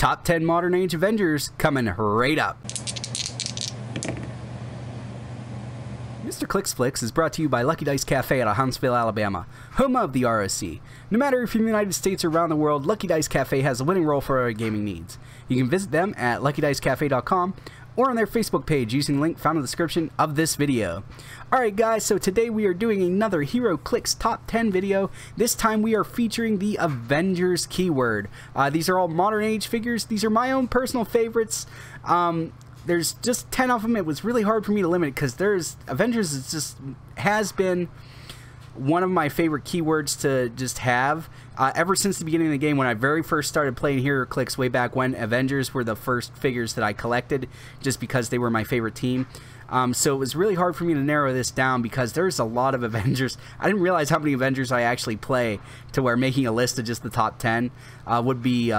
Top 10 Modern Age Avengers coming right up. Mr. Clicks Flicks is brought to you by Lucky Dice Cafe out of Huntsville, Alabama, home of the ROC. No matter if you're in the United States or around the world, Lucky Dice Cafe has a winning role for our gaming needs. You can visit them at luckydicecafe.com or on their Facebook page using the link found in the description of this video. Alright guys, so today we are doing another Heroclix Top 10 video. This time we are featuring the Avengers keyword. These are all modern age figures. These are my own personal favorites. There's just 10 of them. It was really hard for me to limit because Avengers has been one of my favorite keywords to just have ever since the beginning of the game. When I very first started playing Heroclix way back when, Avengers were the first figures that I collected just because they were my favorite team. So it was really hard for me to narrow this down because there's a lot of Avengers. I didn't realize how many Avengers I actually play to where making a list of just the top 10 would be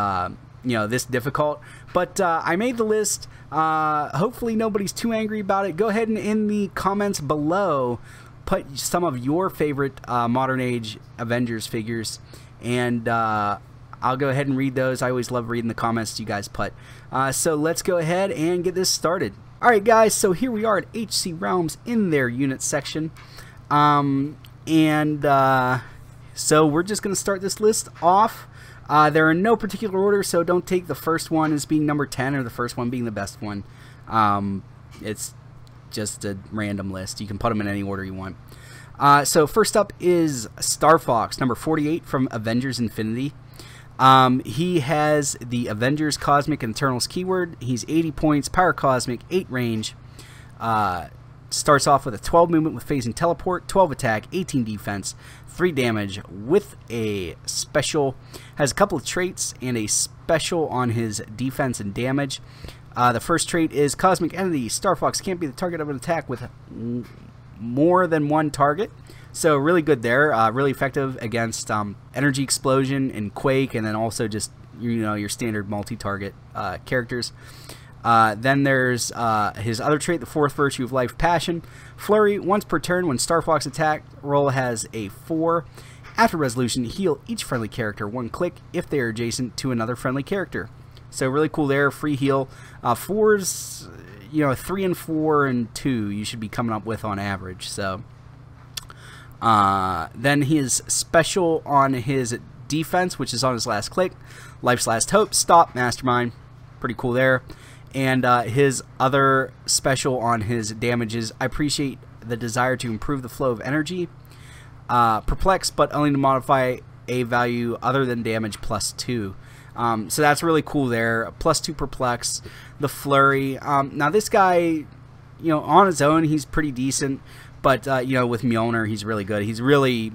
this difficult. But I made the list. Hopefully nobody's too angry about it. Go ahead and in the comments below put some of your favorite modern age Avengers figures, and I'll go ahead and read those. I always love reading the comments you guys put. So let's go ahead and get this started. Alright guys, so here we are at HC Realms in their unit section. So we're just going to start this list off. They're in no particular order, so don't take the first one as being number 10 or the first one being the best one. It's just a random list. You can put them in any order you want. So first up is Star Fox, number 48 from Avengers Infinity. He has the Avengers Cosmic and Eternals keyword. He's 80 points, power cosmic, 8 range. Starts off with a 12 movement with phasing teleport, 12 attack, 18 defense, 3 damage with a special. Has a couple of traits and a special on his defense and damage. The first trait is Cosmic Entity. Star Fox can't be the target of an attack with more than one target. So really good there. Really effective against Energy Explosion and Quake, and then also just your standard multi-target characters. Then there's his other trait, the fourth virtue of Life, Passion. Flurry, once per turn when Star Fox attack roll has a 4. After resolution, heal each friendly character 1 click if they are adjacent to another friendly character. So really cool there, free heal. 4's, 3 and 4 and 2 you should be coming up with on average. So then his special on his defense, which is on his last click, Life's Last Hope, Stop, Mastermind. Pretty cool there. And his other special on his damages, I appreciate the desire to improve the flow of energy. Perplex, but only to modify a value other than damage +2. So that's really cool there. +2 perplex. The flurry. Now this guy, on his own he's pretty decent, but with Mjolnir he's really good. He's really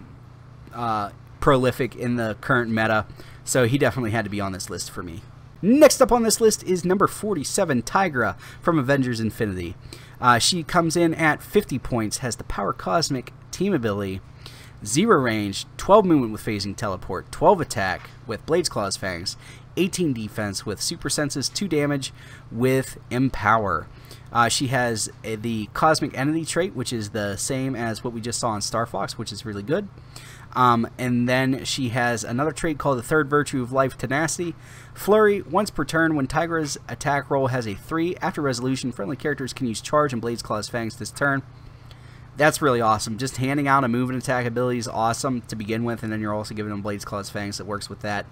prolific in the current meta, so he definitely had to be on this list for me. Next up on this list is number 47, Tigra from Avengers Infinity. She comes in at 50 points, has the Power Cosmic team ability, 0 range, 12 movement with phasing teleport, 12 attack with Blades Claws Fangs, 18 defense with super senses, 2 damage with Empower. She has the Cosmic Entity trait, which is the same as what we just saw in Star Fox, which is really good. And then she has another trait called the third virtue of Life, Tenacity. Flurry, once per turn when Tigra's attack roll has a 3. After resolution, friendly characters can use Charge and Blades Claws Fangs this turn. That's really awesome. Just handing out a move and attack ability is awesome to begin with, and then you're also giving them Blades Claws Fangs that works with that.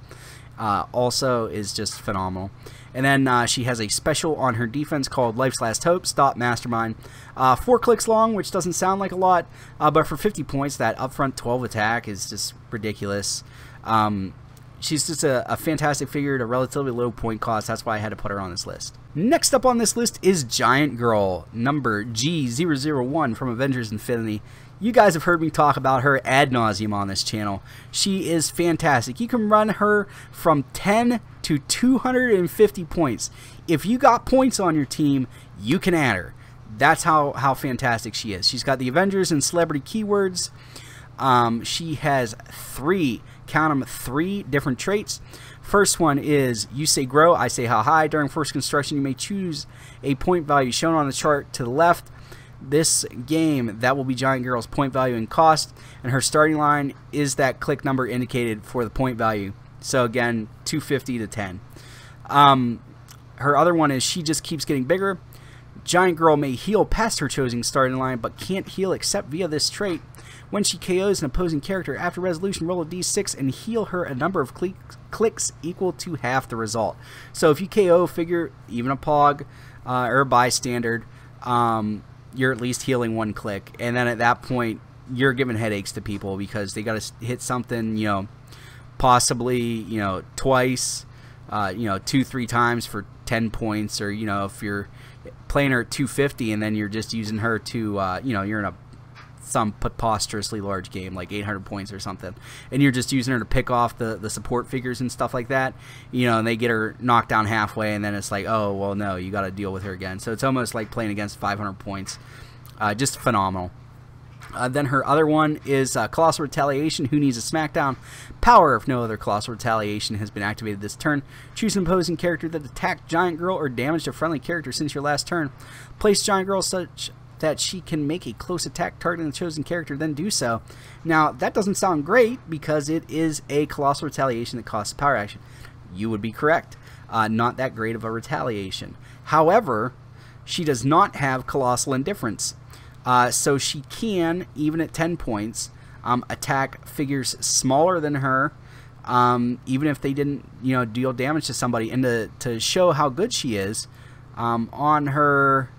Also is just phenomenal. And then she has a special on her defense called Life's Last Hope, Stop, Mastermind. 4 clicks long, which doesn't sound like a lot, but for 50 points, that upfront 12 attack is just ridiculous. She's just a fantastic figure at a relatively low point cost. That's why I had to put her on this list. Next up on this list is Giant Girl, number G001 from Avengers Infinity. You guys have heard me talk about her ad nauseum on this channel. She is fantastic. You can run her from 10 to 250 points. If you got points on your team, you can add her. That's how fantastic she is. She's got the Avengers and Celebrity keywords. She has 3, count them, 3 different traits. First one is, you say grow, I say how high. During first construction, you may choose a point value shown on the chart to the left. This game, that will be Giant Girl's point value and cost, and her starting line is that click number indicated for the point value. So again, 250 to 10. Her other one is she just keeps getting bigger. Giant Girl may heal past her chosen starting line, but can't heal except via this trait. When she KOs an opposing character after resolution, roll a d6 and heal her a number of clicks equal to half the result. So if you KO figure, even a Pog or a bystander, you're at least healing 1 click. And then at that point, you're giving headaches to people because they got to hit something, you know, possibly, you know, twice, you know, 2-3 times for 10 points. Or, you know, if you're playing her at 250 and then you're just using her to, you know, you're in some preposterously large game like 800 points or something, and you're just using her to pick off the support figures and stuff like that, you know, and they get her knocked down halfway, and then it's like, oh, well, no, you got to deal with her again. So it's almost like playing against 500 points. Just phenomenal. Then her other one is Colossal Retaliation. Who needs a smackdown? Power. If no other Colossal Retaliation has been activated this turn, choose an opposing character that attacked Giant Girl or damaged a friendly character since your last turn. Place Giant Girl such that she can make a close attack targeting the chosen character, then do so. Now, that doesn't sound great because it is a Colossal Retaliation that costs a power action. You would be correct. Not that great of a retaliation. However, she does not have Colossal Indifference. So she can, even at 10 points, attack figures smaller than her, even if they didn't, you know, deal damage to somebody. And to show how good she is, on her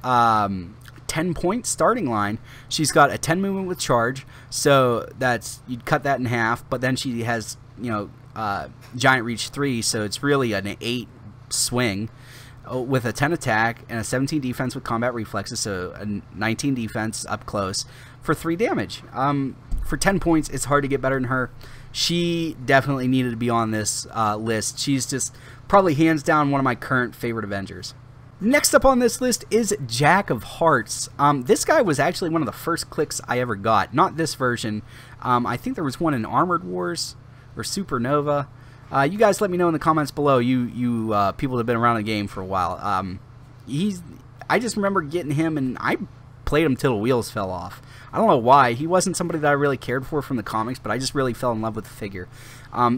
10-point starting line, she's got a 10 movement with charge, so that's, you'd cut that in half, but then she has, you know, giant reach 3, so it's really an 8 swing with a 10 attack and a 17 defense with combat reflexes, so a 19 defense up close for 3 damage. For 10 points, it's hard to get better than her. She definitely needed to be on this list. She's just probably hands down one of my current favorite Avengers. Next up on this list is Jack of Hearts. This guy was actually one of the first clicks I ever got. Not this version. I think there was one in Armored Wars or Supernova. You guys let me know in the comments below, you people that have been around the game for a while. I just remember getting him, and I played him till the wheels fell off. I don't know why. He wasn't somebody that I really cared for from the comics, but I just really fell in love with the figure.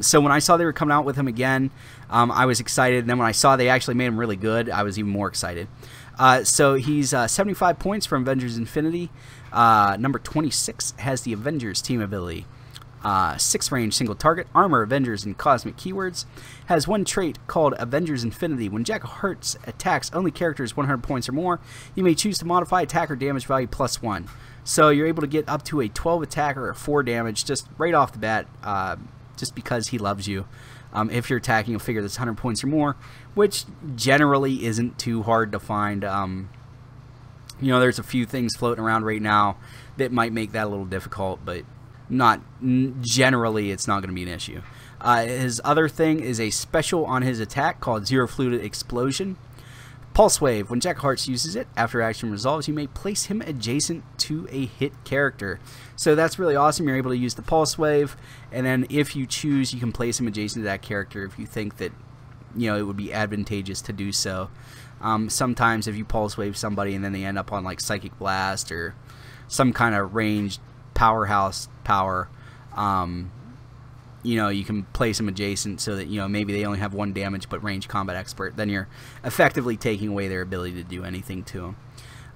So when I saw they were coming out with him again, I was excited. And then when I saw they actually made him really good, I was even more excited. So he's 75 points from Avengers Infinity. Number 26 has the Avengers team ability. 6 range, single target, armor, Avengers, and cosmic keywords. Has 1 trait called Avengers Infinity. When Jack of Hearts attacks only characters 100 points or more, you may choose to modify attack or damage value +1. So you're able to get up to a 12 attack or a 4 damage just right off the bat, just because he loves you. If you're attacking a figure that's 100 points or more, which generally isn't too hard to find. You know, there's a few things floating around right now that might make that a little difficult, but not generally, it's not going to be an issue. His other thing is a special on his attack called Zero Fluid Explosion. Pulse Wave. When Jack of Hearts uses it, after action resolves, you may place him adjacent to a hit character. So that's really awesome. You're able to use the Pulse Wave, and then if you choose, you can place him adjacent to that character if you think that, you know, it would be advantageous to do so. Sometimes if you Pulse Wave somebody and then they end up on like Psychic Blast or some kind of ranged powerhouse power, you know, you can place them adjacent so that, you know, maybe they only have 1 damage but range combat expert. Then you're effectively taking away their ability to do anything to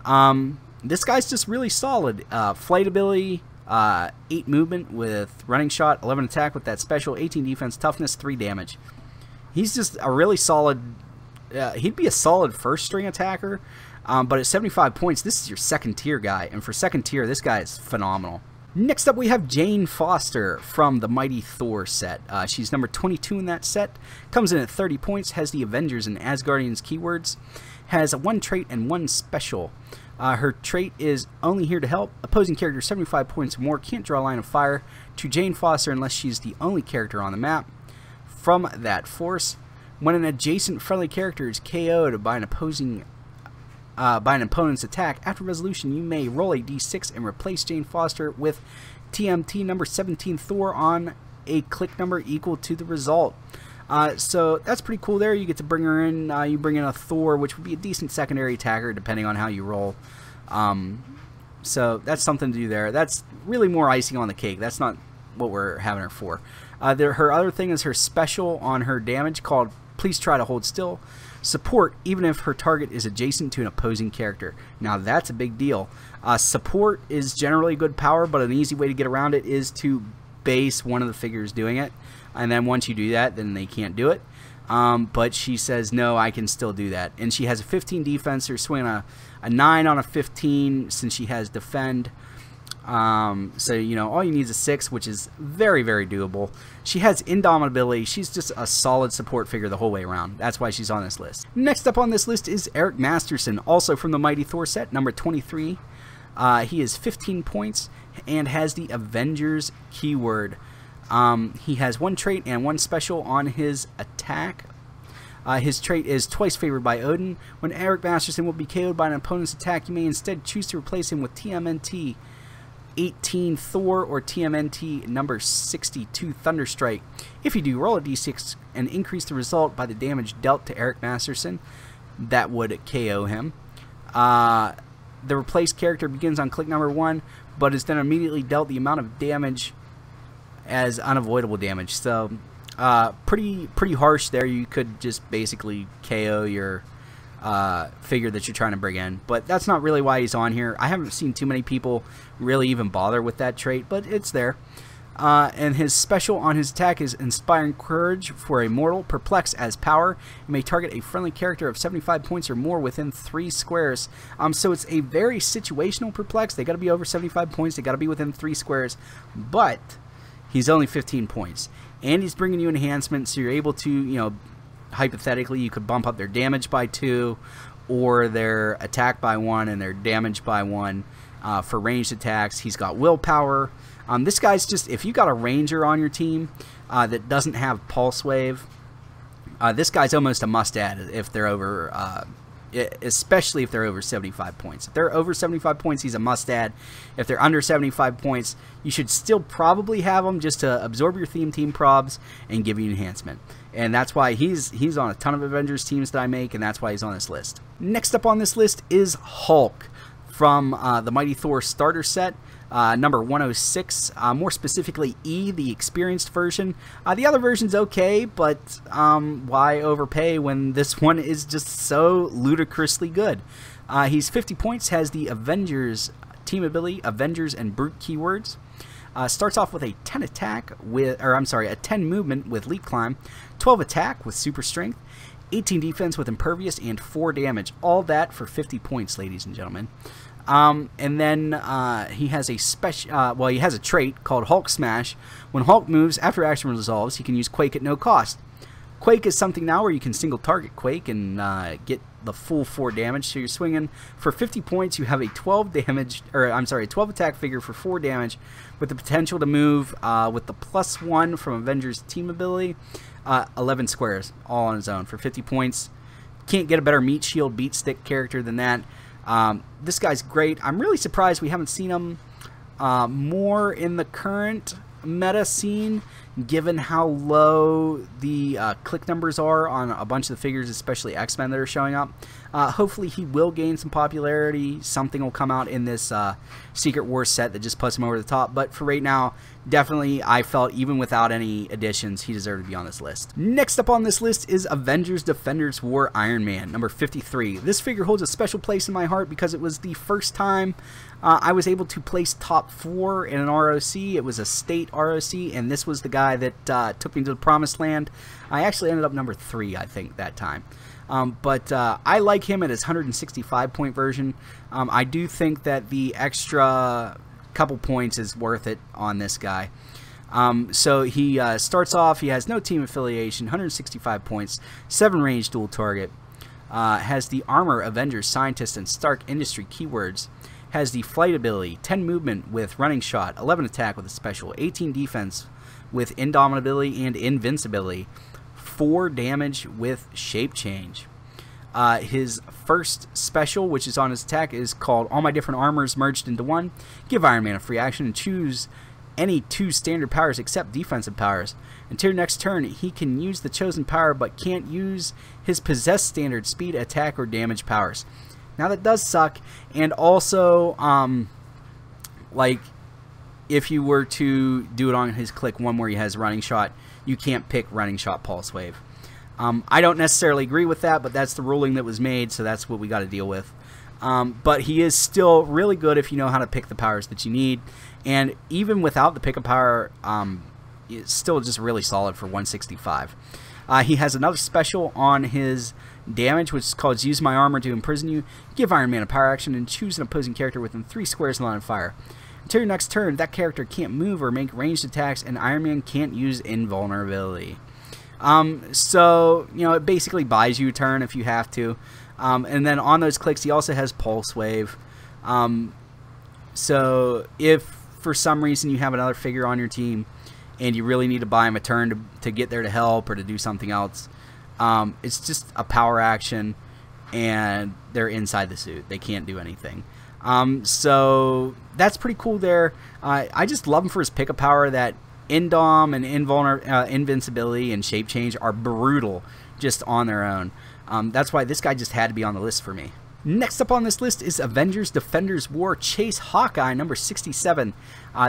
them. This guy's just really solid. Flight ability, 8 movement with running shot, 11 attack with that special, 18 defense, toughness, 3 damage. He's just a really solid, he'd be a solid first string attacker, but at 75 points, this is your 2nd tier guy, and for 2nd tier, this guy is phenomenal. Next up, we have Jane Foster from the Mighty Thor set. She's number 22 in that set, comes in at 30 points, has the Avengers and Asgardians keywords, has 1 trait and 1 special. Her trait is only here to help. Opposing character 75 points or more can't draw a line of fire to Jane Foster unless she's the only character on the map. From that force, when an adjacent friendly character is KO'd by an opponent's attack, after resolution, you may roll a d6 and replace Jane Foster with TMT number 17 Thor on a click number equal to the result. So that's pretty cool there. You get to bring her in. You bring in a Thor, which would be a decent secondary attacker depending on how you roll. So that's something to do there. That's really more icing on the cake. That's not what we're having her for. Her other thing is her special on her damage called Please try to hold still. Support, even if her target is adjacent to an opposing character. Now that's a big deal. Support is generally good power, but an easy way to get around it is to base one of the figures doing it. And then once you do that, then they can't do it. But she says, no, I can still do that. And she has a 15 defense. Her swing a 9 on a 15 since she has defend. So, you know, all you need is a 6, which is very, very doable. She has indomitability. She's just a solid support figure the whole way around. That's why she's on this list. Next up on this list is Eric Masterson, also from the Mighty Thor set, number 23. He is 15 points and has the Avengers keyword. He has 1 trait and 1 special on his attack. His trait is twice favored by Odin. When Eric Masterson will be KO'd by an opponent's attack, you may instead choose to replace him with TMNT 18 Thor or TMNT number 62 Thunderstrike. If you do, roll a d6 and increase the result by the damage dealt to Eric Masterson. That would KO him. The replaced character begins on click number 1, but is then immediately dealt the amount of damage as unavoidable damage. So pretty harsh there. You could just basically KO your figure that you're trying to bring in, but that's not really why he's on here. I haven't seen too many people really even bother with that trait, but it's there. And his special on his attack is Inspiring Courage for a mortal. Perplex as power. You may target a friendly character of 75 points or more within 3 squares. So it's a very situational perplex. They got to be over 75 points. They got to be within 3 squares, but he's only 15 points, and he's bringing you enhancements, so you're able to, you know, hypothetically, you could bump up their damage by 2, or their attack by 1, and their damage by 1 for ranged attacks. He's got willpower. This guy's just, if you got a ranger on your team that doesn't have pulse wave, this guy's almost a must-add if they're over, especially if they're over 75 points. If they're over 75 points, he's a must-add. If they're under 75 points, you should still probably have him just to absorb your team probs and give you enhancement. And that's why he's on a ton of Avengers teams that I make, and that's why he's on this list. Next up on this list is Hulk from the Mighty Thor starter set, number 106, more specifically E, the experienced version. The other version's okay, but why overpay when this one is just so ludicrously good? He's 50 points, has the Avengers team ability, Avengers and Brute keywords. Starts off with a 10 attack with, or I'm sorry, a 10 movement with leap climb, 12 attack with super strength, 18 defense with impervious, and 4 damage. All that for 50 points, ladies and gentlemen. And then he has a special, well, he has a trait called Hulk Smash. When Hulk moves, after action resolves, he can use Quake at no cost. Quake is something now where you can single target Quake and get the full 4 damage. So you're swinging for 50 points. You have a 12 damage, or I'm sorry, a 12 attack figure for 4 damage, with the potential to move with the +1 from Avengers team ability, 11 squares all on his own for 50 points. Can't get a better meat shield beat stick character than that. This guy's great. I'm really surprised we haven't seen him more in the current meta scene, given how low the click numbers are on a bunch of the figures, especially X-Men that are showing up. Hopefully he will gain some popularity. Something will come out in this Secret Wars set that just puts him over the top. But for right now, definitely I felt even without any additions, he deserved to be on this list. Next up on this list is Avengers Defenders War Iron Man, number 53. This figure holds a special place in my heart because it was the first time I was able to place top 4 in an ROC. It was a state ROC, and this was the guy that took me to the promised land. I actually ended up number 3, I think, that time. But I like him at his 165 point version. I do think that the extra couple points is worth it on this guy. So he starts off, he has no team affiliation, 165 points, 7 range dual target, has the Armor, Avengers, Scientist, and Stark Industry keywords, has the Flight ability, 10 movement with Running Shot, 11 attack with a special, 18 defense with Indomitability and Invincibility, 4 damage with Shape Change. His first special, which is on his attack, is called All My Different Armors Merged into One. Give Iron Man a free action and choose any 2 standard powers except defensive powers. Until your next turn, he can use the chosen power but can't use his possessed standard speed, attack, or damage powers. Now that does suck, and also, like, if you were to do it on his click 1 where he has Running Shot, you can't pick Running Shot Pulse Wave. I don't necessarily agree with that, but that's the ruling that was made, so that's what we got to deal with. But he is still really good if you know how to pick the powers that you need, and even without the pick of power, it's still just really solid for 165. He has another special on his damage, which is called Use My Armor to Imprison You. Give Iron Man a power action and choose an opposing character within 3 squares in line of fire. Until your next turn, that character can't move or make ranged attacks, and Iron Man can't use invulnerability. So, you know, it basically buys you a turn if you have to. And then on those clicks, he also has Pulse Wave. So if for some reason you have another figure on your team and you really need to buy him a turn to get there to help or to do something else, it's just a power action, and they're inside the suit. They can't do anything. So that's pretty cool there. I just love him for his pick of power. That Indom and Invincibility and Shape Change are brutal just on their own. That's why this guy just had to be on the list for me. Next up on this list is Avengers Defenders War Chase Hawkeye, number 67.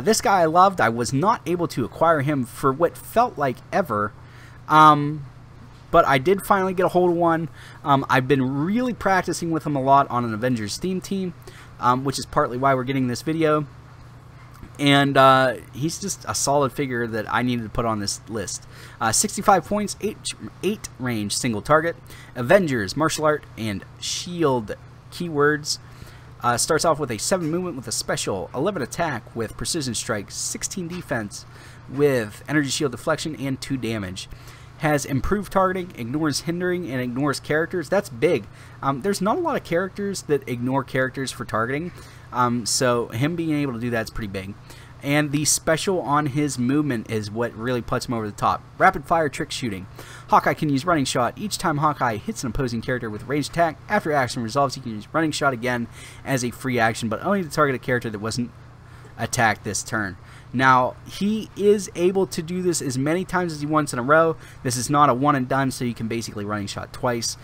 This guy I loved. I was not able to acquire him for what felt like ever. But I did finally get a hold of one. I've been really practicing with him a lot on an Avengers Steam team, which is partly why we're getting this video. And he's just a solid figure that I needed to put on this list. 65 points, 8 range, single target. Avengers, martial art, and shield keywords. Starts off with a 7 movement with a special, 11 attack with precision strike, 16 defense with energy shield deflection, and 2 damage. Has improved targeting, ignores hindering, and ignores characters. That's big. There's not a lot of characters that ignore characters for targeting. So him being able to do that's pretty big. And the special on his movement is what really puts him over the top. Rapid fire trick shooting. Hawkeye can use running shot. Each time Hawkeye hits an opposing character with ranged attack, after action resolves, he can use running shot again as a free action, but only to target a character that wasn't attacked this turn. Now, he is able to do this as many times as he wants in a row. This is not a one and done, so you can basically running shot twice.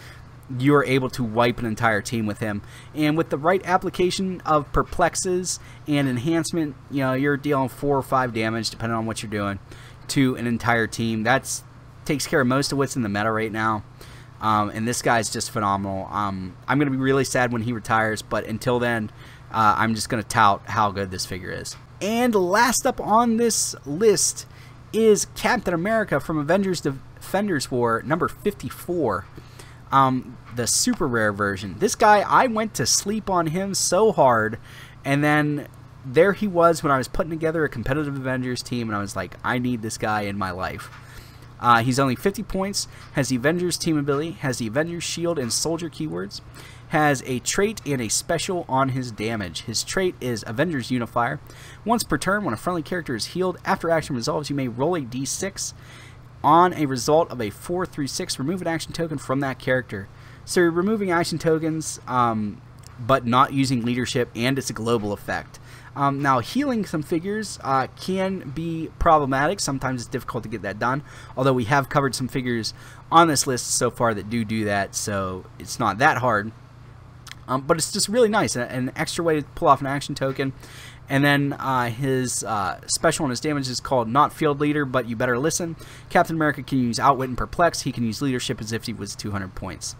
You're able to wipe an entire team with him. And with the right application of perplexes and enhancement, you know, you're dealing 4 or 5 damage, depending on what you're doing, to an entire team. That takes care of most of what's in the meta right now. And this guy's just phenomenal. I'm going to be really sad when he retires, but until then, I'm just going to tout how good this figure is. And last up on this list is Captain America from Avengers Defenders War, number 54. The super rare version. This guy, I went to sleep on him so hard, and then there he was when I was putting together a competitive Avengers team, and I was like, I need this guy in my life. He's only 50 points, has the Avengers team ability, has the Avengers shield and soldier keywords, has a trait and a special on his damage. His trait is Avengers Unifier. Once per turn, when a friendly character is healed, after action resolves, you may roll a d6. On a result of a 4 through 6, remove an action token from that character. So you're removing action tokens, but not using leadership, and it's a global effect. Now, healing some figures can be problematic. Sometimes it's difficult to get that done, although we have covered some figures on this list so far that do that, so it's not that hard. But it's just really nice, an extra way to pull off an action token. And then his special on his damage is called Not Field Leader, but you better listen. Captain America can use Outwit and Perplex. He can use Leadership as if he was 200 points.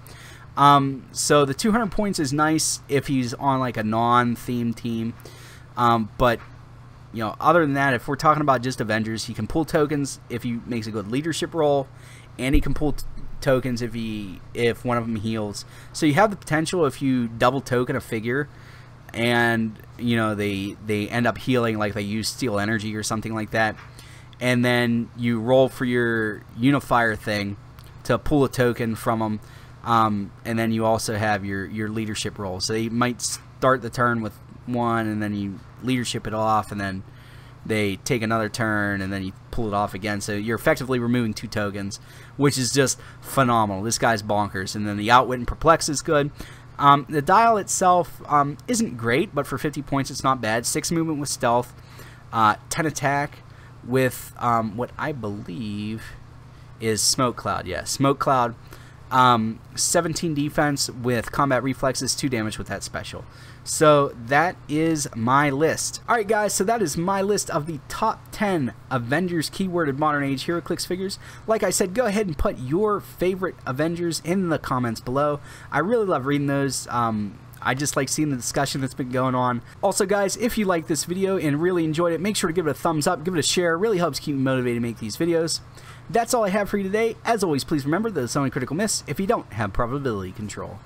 So the 200 points is nice if he's on like a non-themed team. But, you know, other than that, if we're talking about just Avengers, he can pull tokens if he makes a good leadership roll, and he can pull tokens if one of them heals. So you have the potential, if you double token a figure and, you know, they end up healing, like they use Steel Energy or something like that, and then you roll for your Unifier thing to pull a token from them, and then you also have your leadership roll. So they might start the turn with one, and then you leadership it off, and then they take another turn, and then you pull it off again. So you're effectively removing 2 tokens, which is just phenomenal. This guy's bonkers. And then the Outwit and Perplex is good. The dial itself isn't great, but for 50 points it's not bad. 6 movement with stealth, 10 attack with what I believe is Smoke Cloud. Yeah, Smoke Cloud. 17 defense with combat reflexes, 2 damage with that special. So that is my list. Alright guys, so that is my list of the top 10 Avengers keyworded Modern Age Heroclix figures. Like I said, go ahead and put your favorite Avengers in the comments below. I really love reading those. I just like seeing the discussion that's been going on. Also guys, if you like this video and really enjoyed it, make sure to give it a thumbs up, give it a share. It really helps keep me motivated to make these videos. That's all I have for you today. As always, please remember that it's only critical miss if you don't have probability control.